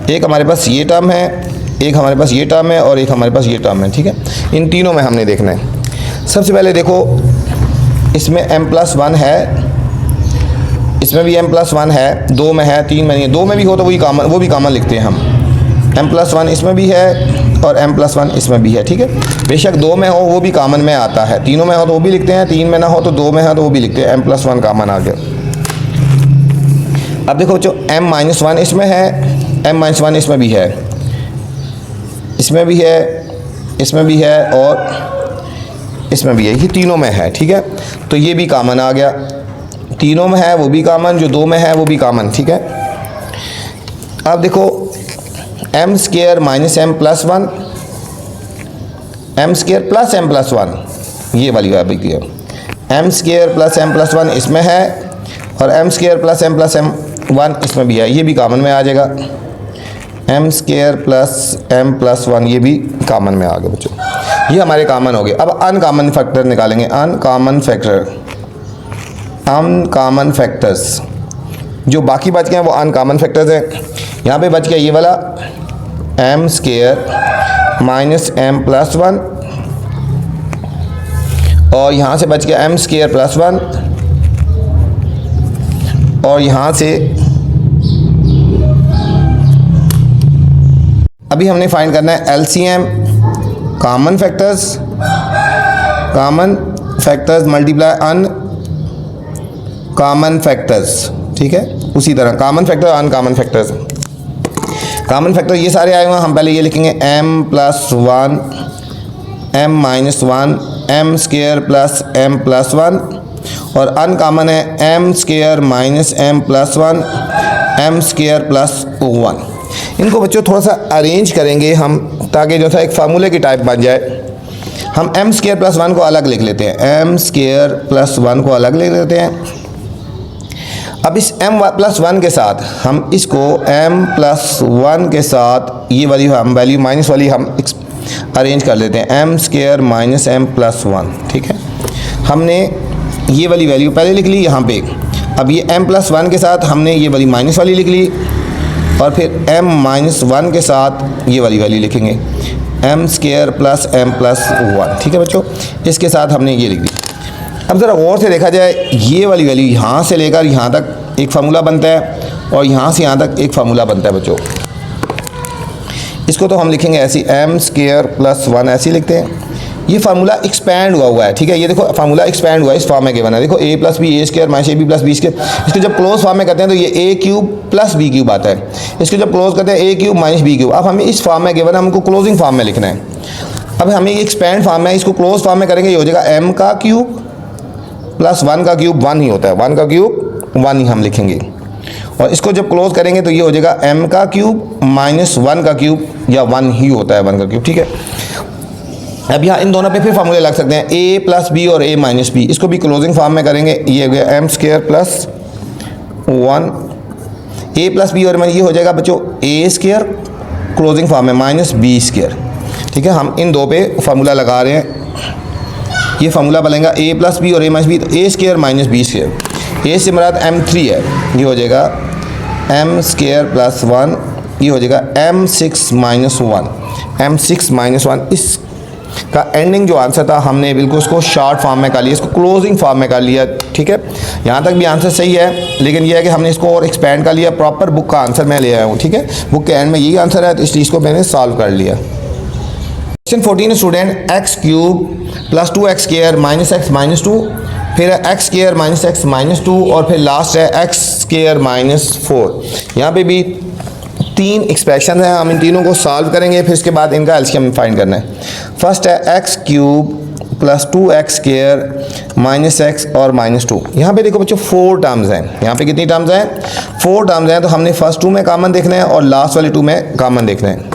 एक हमारे पास ये टर्म है, एक हमारे पास ये टर्म है और एक हमारे पास ये टर्म है, ठीक है। इन तीनों में हमने देखना है। सबसे पहले देखो इसमें m+1 है, इसमें भी m+1 है, दो में है, तीन में नहीं है, दो में भी हो तो वो भी कॉमन लिखते हैं हम। m+1 इसमें भी है और m+1 इसमें भी है, ठीक है। बेशक दो में हो वो भी कॉमन में आता है, तीनों में हो तो वो भी लिखते हैं, तीन में ना हो तो दो में है तो वो भी लिखते हैं, m+1 कॉमन आ गया। अब देखो जो m-1 इसमें है, m-1 इसमें भी है, इसमें भी है, इसमें भी है और इसमें भी है, ये तीनों में है, ठीक है। तो ये भी कॉमन आ गया, तीनों में है वो भी कॉमन, जो दो में है वो भी कॉमन, ठीक है। अब देखो m square minus m+1, m square plus m+1, ये वाली बात भी है, m स्क्वायर प्लस m+1 इसमें है और m स्क्वायर प्लस m+1 इसमें भी है, ये भी कॉमन में आ जाएगा। m स्क्वायर प्लस m+1 ये भी कॉमन में आ गया बच्चों, ये हमारे कॉमन हो गए। अब अनकॉमन फैक्टर निकालेंगे, अनकॉमन फैक्टर, अनकॉमन फैक्टर्स जो बाकी बच गए हैं वो अनकॉमन फैक्टर्स हैं। यहाँ पे बच गया ये वाला m स्क्वायर माइनस m+1 और यहाँ से बच गया m स्क्वायर प्लस 1 और यहाँ से अभी हमने फाइंड करना है LCM, कॉमन फैक्टर्स मल्टीप्लाई अन कॉमन फैक्टर्स, ठीक है। उसी तरह common factor uncommon factors, common factor ये सारे आए हुए हैं, हम पहले ये लिखेंगे m+1 m-1 m square plus m+1 और अनकॉमन है m square minus m+1 m square plus 1। इनको बच्चों थोड़ा सा अरेंज करेंगे हम ताकि जो था एक फार्मूले की टाइप बन जाए। हम m स्क्वायर प्लस 1 को अलग लिख लेते हैं, m स्क्वायर प्लस 1 को अलग लिख लेते हैं। अब इस m+1 के साथ हम इसको m+1 के साथ ये वाली हम वैल्यू माइनस वाली हम अरेंज कर लेते हैं, m स्क्वायर माइनस m+1, ठीक है। हमने ये वाली वैल्यू पहले लिख ली यहाँ पे, अब ये m+1 के साथ हमने ये वाली माइनस वाली लिख ली और फिर m-1 के साथ ये वाली वैल्यू लिखेंगे, m स्क्वायर प्लस m+1, ठीक है बच्चों। इसके साथ हमने ये लिख दी। अब ज़रा गौर से देखा जाए, ये वाली वैल्यू यहाँ से लेकर यहाँ तक एक फार्मूला बनता है और यहाँ से यहाँ तक एक फार्मूला बनता है बच्चों। इसको तो हम लिखेंगे ऐसी m स्क्वायर प्लस 1 ऐसे लिखते हैं। ये फार्मूला एक्सपैंड हुआ है, ठीक है। ये देखो फार्मूला एक्सपैंड हुआ है, इस फॉर्म में गिवन है, देखो a plus B A square minus ab plus B square. इसको जब क्लोज फॉर्म में करते हैं तो ये a cube plus b cube आता है, इसको जब क्लोज करते हैं a cube minus b cube. अब हमें इस फॉर्म में गिवन है, हमको क्लोजिंग फॉर्म में लिखना है। अब हमें ये एक्सपैंड फॉर्म है, इसको क्लोज फॉर्म में करेंगे, ये हो जाएगा m का क्यूब प्लस 1 का क्यूब 1 ही होता है, 1 का क्यूब 1 ही हम लिखेंगे और इसको जब क्लोज करेंगे तो ये हो जाएगा m का क्यूब माइनस 1 का क्यूब या 1 ही होता है 1 का क्यूब, ठीक है। अब यहाँ इन दोनों पे फिर फार्मूले लग सकते हैं, a प्लस बी और a माइनस बी। इसको भी क्लोजिंग फॉर्म में करेंगे, ये हो गया m square plus 1, a plus B और ये हो जाएगा बच्चों a स्क्वायर क्लोजिंग फॉर्म में माइनस b स्क्वायर, ठीक है। हम इन दो पे फार्मूला लगा रहे हैं, ये फार्मूला बनेगा a प्लस बी और a माइनस बी, तो a square minus b square, a से मुराद m3 है, ये हो जाएगा m स्क्वायर प्लस 1, ये हो जाएगा m6 माइनस 1, m6 माइनस 1। इस का एंडिंग जो आंसर था हमने बिल्कुल उसको शॉर्ट फॉर्म में कर लिया, इसको क्लोजिंग फॉर्म में कर लिया, ठीक है। यहाँ तक भी आंसर सही है, लेकिन यह है कि हमने इसको और एक्सपेंड कर लिया। प्रॉपर बुक का आंसर मैं ले आया हूँ, ठीक है। बुक के एंड में यही आंसर है, तो इस चीज़ को मैंने सॉल्व कर लिया। Question 14 student x³ plus 2x² minus x minus 2, फिर है x square minus x minus 2 और फिर लास्ट है एक्स स्क्वायर माइनस 4। यहाँ पे भी 3 एक्सप्रेशन हैं, हम इन तीनों को सॉल्व करेंगे, फिर इसके बाद इनका एलसीएम फाइंड करना है। फर्स्ट है x cube plus 2x square minus x और माइनस 2। यहाँ पे देखो बच्चों 4 टर्म्स हैं, यहाँ पे कितनी टर्म्स हैं? 4 टर्म्स हैं। तो हमने फर्स्ट 2 में कॉमन देखना है और लास्ट वाले 2 में कॉमन देखना है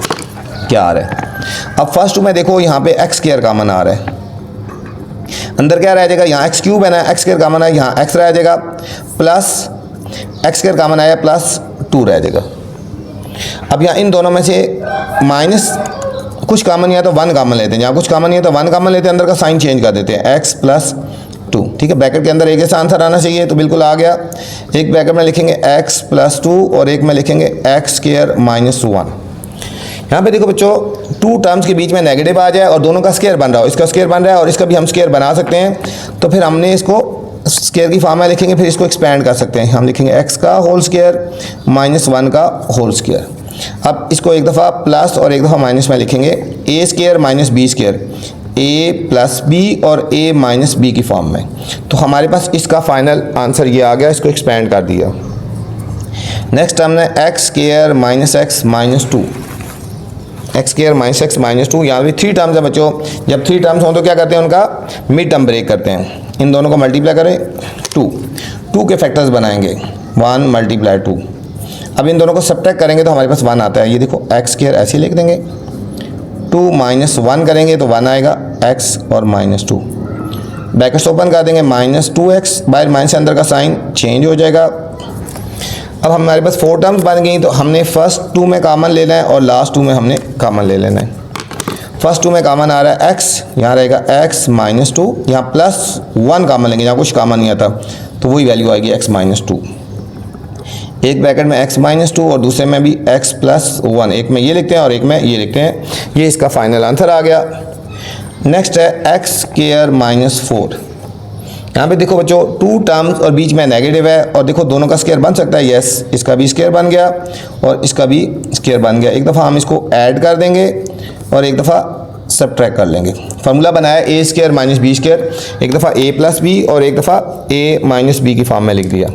क्या आ रहा है। अब फर्स्ट 2 में देखो यहाँ पे एक्स स्क्वायर कॉमन आ रहा है, अंदर क्या रह जाएगा? यहाँ एक्स क्यूब है ना, एक्स स्क्वायर कॉमन है, यहाँ एक्स रह जाएगा, प्लस एक्स स्क्वायर कॉमन आया प्लस 2 रह जाएगा। अब यहाँ इन दोनों में से माइनस कुछ कॉमन नहीं है तो 1 कॉमन लेते हैं, यहाँ कुछ कॉमन नहीं है तो 1 कॉमन लेते हैं, अंदर का साइन चेंज कर देते हैं, x प्लस 2। ठीक है, ब्रैकेट के अंदर एक ऐसा आंसर आना चाहिए, तो बिल्कुल आ गया। एक ब्रैकेट में लिखेंगे x प्लस 2 और एक में लिखेंगे एक्स स्क्वायर माइनस 1। यहाँ पे देखो बच्चों 2 टर्म्स के बीच में नेगेटिव आ जाए और दोनों का स्क्वायर बन रहा हो, इसका स्क्वायर बन रहा है और इसका भी हम स्क्वायर बना सकते हैं, तो फिर हमने इसको स्क्वायर की फॉर्म में लिखेंगे, फिर इसको एक्सपेंड कर सकते हैं। हम लिखेंगे x का होल स्क्वायर माइनस 1 का होल स्क्वायर। अब इसको एक दफ़ा प्लस और एक दफ़ा माइनस में लिखेंगे, ए स्क्वायर माइनस बी स्क्वायर, ए प्लस बी और ए माइनस बी की फॉर्म में। तो हमारे पास इसका फाइनल आंसर ये आ गया, इसको एक्सपेंड कर दिया। नेक्स्ट हमने x square minus x minus 2, x square minus x minus 2। यहाँ भी 3 टर्म्स है बच्चों, जब 3 टर्म्स हों तो क्या करते हैं? उनका मिड टर्म ब्रेक करते हैं, इन दोनों को मल्टीप्लाई करें 2 के फैक्टर्स बनाएंगे 1 मल्टीप्लाई 2। अब इन दोनों को सब्ट्रैक्ट करेंगे तो हमारे पास 1 आता है, ये देखो एक्स स्क्वायर ऐसे लिख देंगे, 2 माइनस 1 करेंगे तो 1 आएगा, एक्स और माइनस 2। ब्रैकेट्स ओपन कर देंगे, माइनस 2x, बाहर माइनस से अंदर का साइन चेंज हो जाएगा। अब हमारे पास 4 टर्म्स बन गई, तो हमने फर्स्ट 2 में कॉमन लेना है और लास्ट 2 में हमने कॉमन ले लेना है। फर्स्ट 2 में कॉमन आ रहा है x, यहाँ रहेगा x माइनस 2, यहाँ प्लस 1 कॉमन लेंगे, यहाँ कुछ कॉमन नहीं आता, तो वही वैल्यू आएगी x माइनस 2। एक ब्रैकेट में x माइनस 2 और दूसरे में भी x प्लस 1, एक में ये लिखते हैं और एक में ये लिखते हैं, ये इसका फाइनल आंसर आ गया। नेक्स्ट है x स्क्वायर माइनस 4। यहाँ पे देखो बच्चों 2 टर्म्स और बीच में नेगेटिव है, और देखो दोनों का स्क्वायर बन सकता है, यस, इसका भी स्क्वायर बन गया और इसका भी स्क्वायर बन गया। एक दफ़ा हम इसको ऐड कर देंगे और एक दफ़ा सब्ट्रैक्ट कर लेंगे। फार्मूला बनाया ए स्क्वायर माइनस बी स्क्वायर, एक दफ़ा a प्लस बी और एक दफ़ा a माइनस बी की फॉर्म में लिख दिया।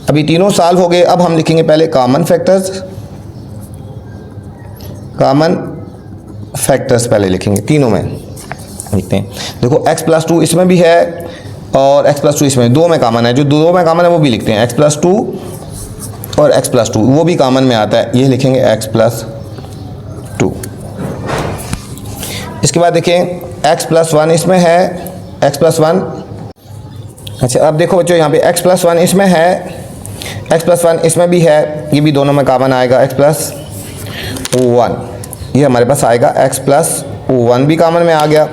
अभी तीनों सॉल्व हो गए। अब हम लिखेंगे पहले कॉमन फैक्टर्स, कॉमन फैक्टर्स पहले लिखेंगे, तीनों में लिखते हैं। देखो x प्लस 2 इसमें भी है और x प्लस 2 इसमें, 2 में कॉमन है, जो 2 में कॉमन है वो भी लिखते हैं, x प्लस 2 और x प्लस 2 वो भी कॉमन में आता है, ये लिखेंगे x प्लस 2। इसके बाद देखें x प्लस 1 इसमें है, x प्लस 1। अच्छा अब देखो बच्चों यहाँ पे x प्लस 1 इसमें है, x प्लस 1 इसमें भी है, ये भी दोनों में कॉमन आएगा, x प्लस 1, ये हमारे पास आएगा, x प्लस 1 भी कॉमन में आ गया।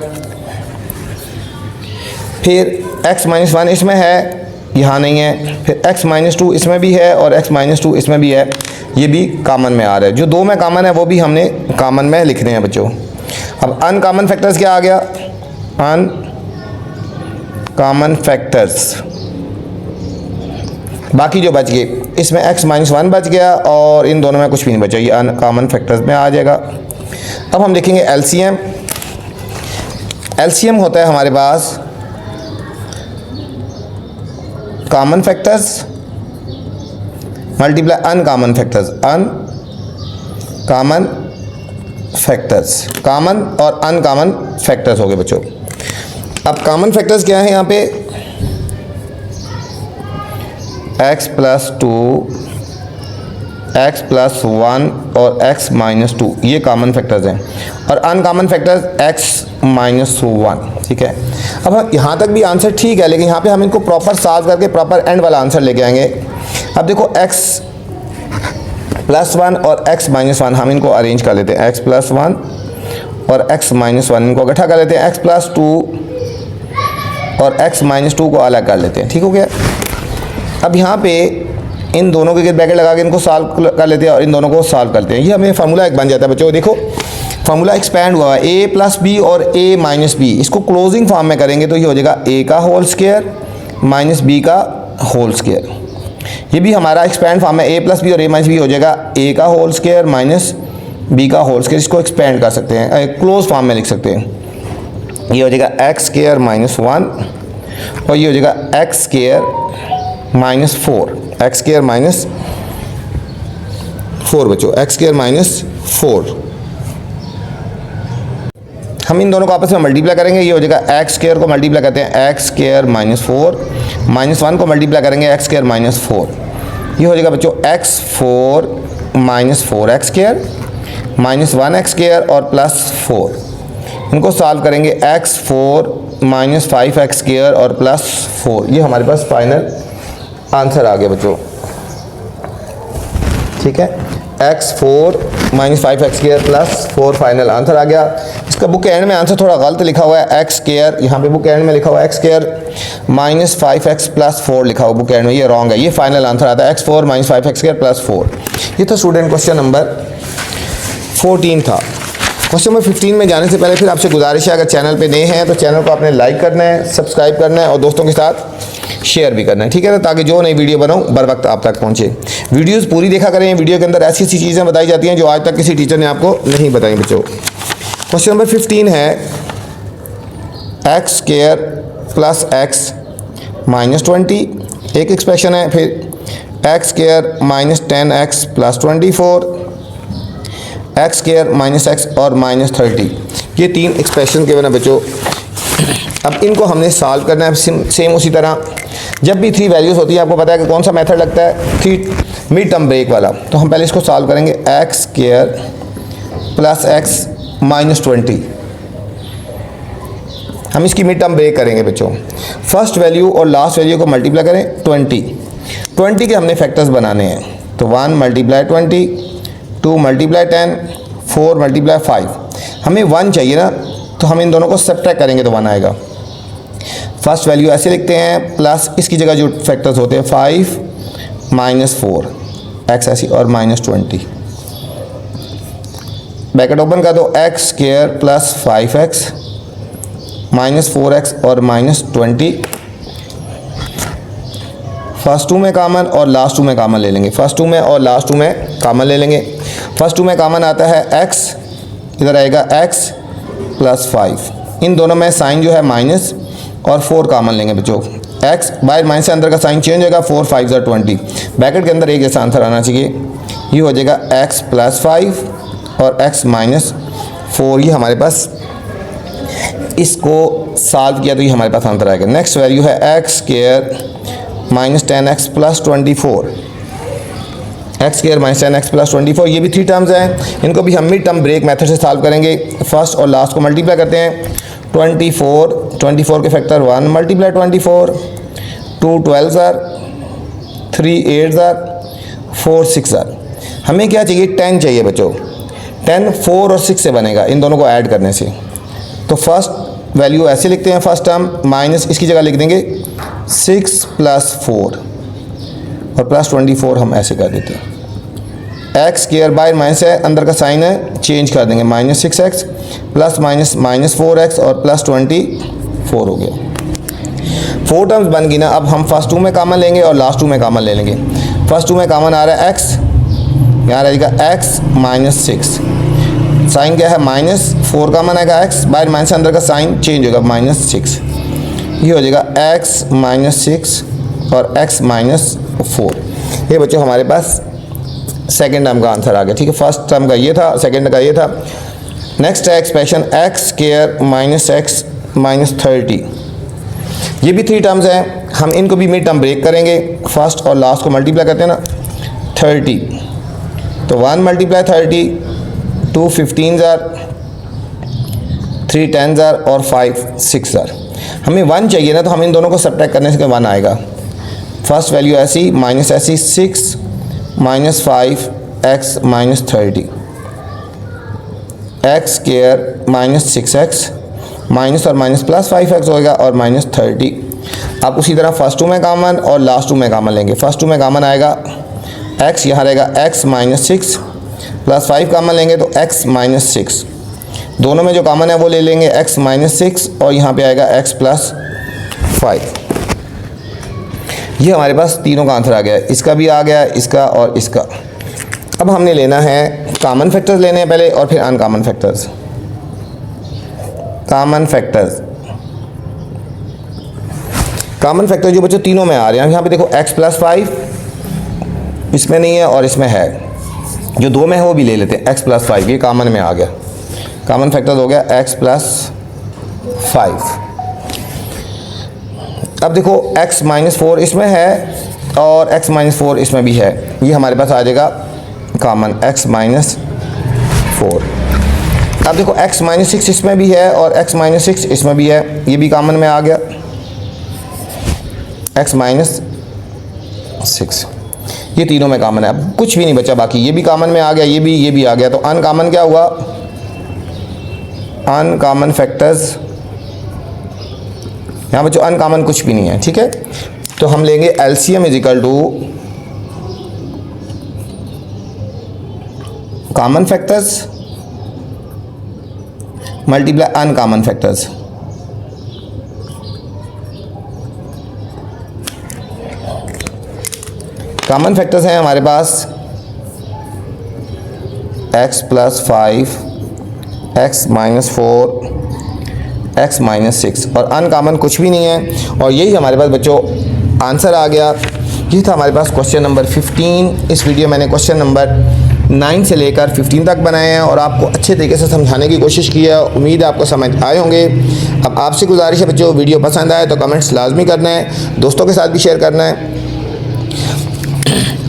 फिर x माइनस 1 इसमें है, यहाँ नहीं है, फिर x माइनस 2 इसमें भी है और x माइनस 2 इसमें भी है, ये भी कॉमन में आ रहा है। जो 2 में कॉमन है वो भी हमने कॉमन में लिखने हैं बच्चों। अब अनकॉमन फैक्टर्स क्या आ गया? अनकॉमन फैक्टर्स, बाकी जो बच गए इसमें x माइनस 1 बच गया और इन दोनों में कुछ भी नहीं बचा, ये अनकॉमन फैक्टर्स में आ जाएगा। अब हम देखेंगे एलसीएम। एलसीएम होता है हमारे पास common factors multiply uncommon factors, uncommon factors, common और अनकॉमन फैक्टर्स हो गए बच्चों। अब कॉमन फैक्टर्स क्या है? यहाँ पे x प्लस 2, x प्लस 1 और x माइनस 2 ये कॉमन फैक्टर्स हैं, और अनकॉमन फैक्टर्स x माइनस 1। ठीक है, अब यहाँ तक भी आंसर ठीक है, लेकिन यहाँ पे हम इनको प्रॉपर सॉल्व करके प्रॉपर एंड वाला आंसर लेके आएंगे। अब देखो x प्लस 1 और x माइनस 1 हम इनको अरेंज कर लेते हैं, x प्लस 1 और x माइनस 1 इनको इकट्ठा कर लेते हैं, x प्लस 2 और x माइनस 2 को अलग कर लेते हैं। ठीक हो गया। अब यहाँ पे इन दोनों के ब्रैकेट लगा के इनको सॉल्व कर लेते हैं और इन दोनों को सॉल्व करते हैं, ये हमें फार्मूला एक बन जाता है बच्चों। देखो फार्मूला एक्सपैंड हुआ है, a प्लस बी और a माइनस बी, इसको क्लोजिंग फॉर्म में करेंगे तो ये हो जाएगा a का होल स्क्वायर माइनस b का होल स्क्वायर। ये भी हमारा एक्सपैंड फॉर्म है, a प्लस बी और a माइनस बी हो जाएगा a का होल स्क्वायर माइनस b का होल स्क्वायर। इसको एक्सपैंड कर सकते हैं, क्लोज फॉर्म में लिख सकते हैं, ये हो जाएगा x स्क्वायर माइनस 1 और ये हो जाएगा x square minus 4, x square minus 4 बच्चों, एक्स स्क्वायर माइनस 4। हम इन दोनों को आपस में मल्टीप्लाई करेंगे, ये हो जाएगा एक्स स्क्वायर को मल्टीप्लाई करते हैं एक्स स्क्वायर माइनस 4, माइनस 1 को मल्टीप्लाई करेंगे एक्स स्क्वायर माइनस 4, ये हो जाएगा बच्चों x 4 minus 4 x square minus 1 x square और प्लस 4। इनको सॉल्व करेंगे एक्स 4 माइनस 5 एक्स स्क्वायर और प्लस 4। ये हमारे पास फाइनल आंसर आ गया बच्चों, ठीक है। X 4 minus 5 X square plus 4 final answer आ गया। इसका बुक एंड में आंसर थोड़ा गलत लिखा हुआ है, एक्स स्क्वायर, यहाँ पे बुक एंड में लिखा हुआ है x square minus 5 x plus 4 लिखा हुआ बुक एंड में, ये रॉन्ग है। ये फाइनल आंसर आता है X 4 minus 5 X square plus 4। ये था स्टूडेंट क्वेश्चन नंबर 14 था। क्वेश्चन नंबर 15 में जाने से पहले फिर आपसे गुजारिश है, अगर चैनल पे नए हैं तो चैनल को आपने लाइक करना है, सब्सक्राइब करना है और दोस्तों के साथ शेयर भी करना है, ठीक है ना, ताकि जो नई वीडियो बनाऊँ बर वक्त आप तक पहुँचे। वीडियोस पूरी देखा करें, वीडियो के अंदर ऐसी ऐसी चीज़ें बताई जाती हैं जो आज तक किसी टीचर ने आपको नहीं बताई बच्चों। क्वेश्चन नंबर 15 है x square plus x minus 20, एक एक्सप्रेशन है। फिर x square minus 10x plus 24, x square minus x और माइनस 30, ये 3 एक्सप्रेशन के बना बच्चों। अब इनको हमने सॉल्व करना है सेम उसी तरह। जब भी 3 वैल्यूज़ होती है, आपको पता है कि कौन सा मेथड लगता है, 3 मिड टर्म ब्रेक वाला। तो हम पहले इसको सॉल्व करेंगे x square plus x minus 20, हम इसकी मिड टर्म ब्रेक करेंगे बच्चों। फर्स्ट वैल्यू और लास्ट वैल्यू को मल्टीप्लाई करें 20 के हमने फैक्टर्स बनाने हैं, तो 1 मल्टीप्लाई 20, 2 मल्टीप्लाई 10, 4 मल्टीप्लाई 5। हमें 1 चाहिए ना, तो हम इन दोनों को सब्ट्रैक्ट करेंगे तो 1 आएगा। फर्स्ट वैल्यू ऐसे लिखते हैं, प्लस इसकी जगह जो फैक्टर्स होते हैं 5 माइनस 4 एक्स ऐसी और माइनस 20, ब्रैकेट ओपन कर दो, x square plus 5x minus 4x और माइनस 20। फर्स्ट 2 में कामन और लास्ट 2 में कामन ले लेंगे, फर्स्ट 2 में और लास्ट 2 में कामन ले लेंगे। फर्स्ट 2 में कामन आता है x, इधर आएगा x प्लस 5, इन दोनों में साइन जो है माइनस और 4 कामन लेंगे बच्चों। x बाहर माइनस से अंदर का साइन चेंज होगा, 4 5 20, ब्रैकेट के अंदर एक जैसा आंसर आना चाहिए। ये हो जाएगा x प्लस 5 और x माइनस 4। ये हमारे पास, इसको सॉल्व किया तो ये हमारे पास आंसर आएगा। नेक्स्ट वैल्यू है x square minus 10x plus 24, x square minus 10x plus 24, ये भी 3 टर्म्स हैं। इनको भी हम मिड टर्म ब्रेक मेथड से सॉल्व करेंगे। फर्स्ट और लास्ट को मल्टीप्लाई करते हैं, 24 के फैक्टर 1 मल्टीप्लाई 24, 2 12 ज़ार, 3 8 ज़ार, 4 6 ज़ार। हमें क्या चाहिए, 10 चाहिए बच्चों। 10 4 और 6 से बनेगा इन दोनों को ऐड करने से। तो फर्स्ट वैल्यू ऐसे लिखते हैं, फर्स्ट टर्म माइनस इसकी जगह लिख देंगे 6 प्लस 4 और प्लस 24 हम ऐसे कर देते हैं। एक्स स्क्वायर बाय माइनस है, अंदर का साइन है चेंज कर देंगे, minus 6x plus minus minus 4x और प्लस 24 हो गया। 4 टर्म्स बन गई ना। अब हम फर्स्ट 2 में कामन लेंगे और लास्ट 2 में कामन ले लेंगे। फर्स्ट 2 में कामन आ रहा है x, यहाँ रहेगा x माइनस 6, साइन क्या है माइनस 4 कामन आएगा, x बाहर माइनस अंदर का साइन चेंज होगा माइनस 6, ये हो जाएगा x माइनस 6 और x माइनस 4। ये बच्चों हमारे पास सेकेंड टर्म का आंसर आ गया, ठीक है। फर्स्ट टर्म का ये था, सेकेंड का ये था। नेक्स्ट है expression x square minus x minus 30, ये भी 3 टर्म्स हैं। हम इनको भी मिड टर्म ब्रेक करेंगे, फर्स्ट और लास्ट को मल्टीप्लाई करते हैं ना 30, तो 1 मल्टीप्लाई 30, 2 15 ज़ार, 3 10 ज़ार और 5 6 ज़ार। हमें 1 चाहिए ना, तो हम इन दोनों को सब्ट्रैक्ट करने से 1 आएगा। फर्स्ट वैल्यू ऐसी माइनस ऐसी 6 minus 5 x minus 30, x square minus 6x minus और माइनस प्लस 5x होगा और माइनस 30। आप उसी तरह फर्स्ट 2 में कामन और लास्ट 2 में कामन लेंगे। फर्स्ट 2 में कामन आएगा x, यहाँ रहेगा x माइनस 6 प्लस 5 कामन लेंगे तो x माइनस 6, दोनों में जो कामन है वो ले लेंगे x माइनस 6 और यहाँ पे आएगा x प्लस 5। ये हमारे पास तीनों का आंसर आ गया है, इसका भी आ गया है, इसका और इसका। अब हमने लेना है कॉमन फैक्टर्स लेने हैं पहले और फिर uncommon factors. Common factors common factor जो बच्चों तीनों में आ रहे हैं, यहाँ पे देखो x प्लस 5 इसमें नहीं है और इसमें है, जो दो में है वो भी ले लेते हैं, x प्लस 5 ये कॉमन में आ गया, कॉमन फैक्टर हो गया x प्लस 5। अब देखो x माइनस 4 इसमें है और x माइनस 4 इसमें भी है, ये हमारे पास आ जाएगा कॉमन x माइनस 4। अब देखो x माइनस 6 इसमें भी है और x माइनस 6 इसमें भी है, ये भी कॉमन में आ गया, x माइनस 6 ये तीनों में कॉमन है। अब कुछ भी नहीं बचा बाकी, ये भी कॉमन में आ गया, ये भी आ गया, तो अनकॉमन क्या हुआ, अनकॉमन फैक्टर्स, यहाँ बच्चों अनकॉमन कुछ भी नहीं है, ठीक है। तो हम लेंगे LCM is equal to common factors multiply uncommon factors. Common factors हैं हमारे पास x plus 5, x minus 4, x minus 6 और अनकॉमन कुछ भी नहीं है। और यही हमारे पास बच्चों आंसर आ गया। ये था हमारे पास क्वेश्चन नंबर 15। इस वीडियो मैंने क्वेश्चन नंबर 9 से लेकर 15 तक बनाए हैं और आपको अच्छे तरीके से समझाने की कोशिश की है। उम्मीद है आपको समझ आए होंगे। अब आपसे गुजारिश है बच्चों, वीडियो पसंद आए तो कमेंट्स लाजमी करना है, दोस्तों के साथ भी शेयर करना है।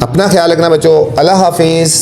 अपना ख्याल रखना बच्चों, अल्लाह हाफिज़।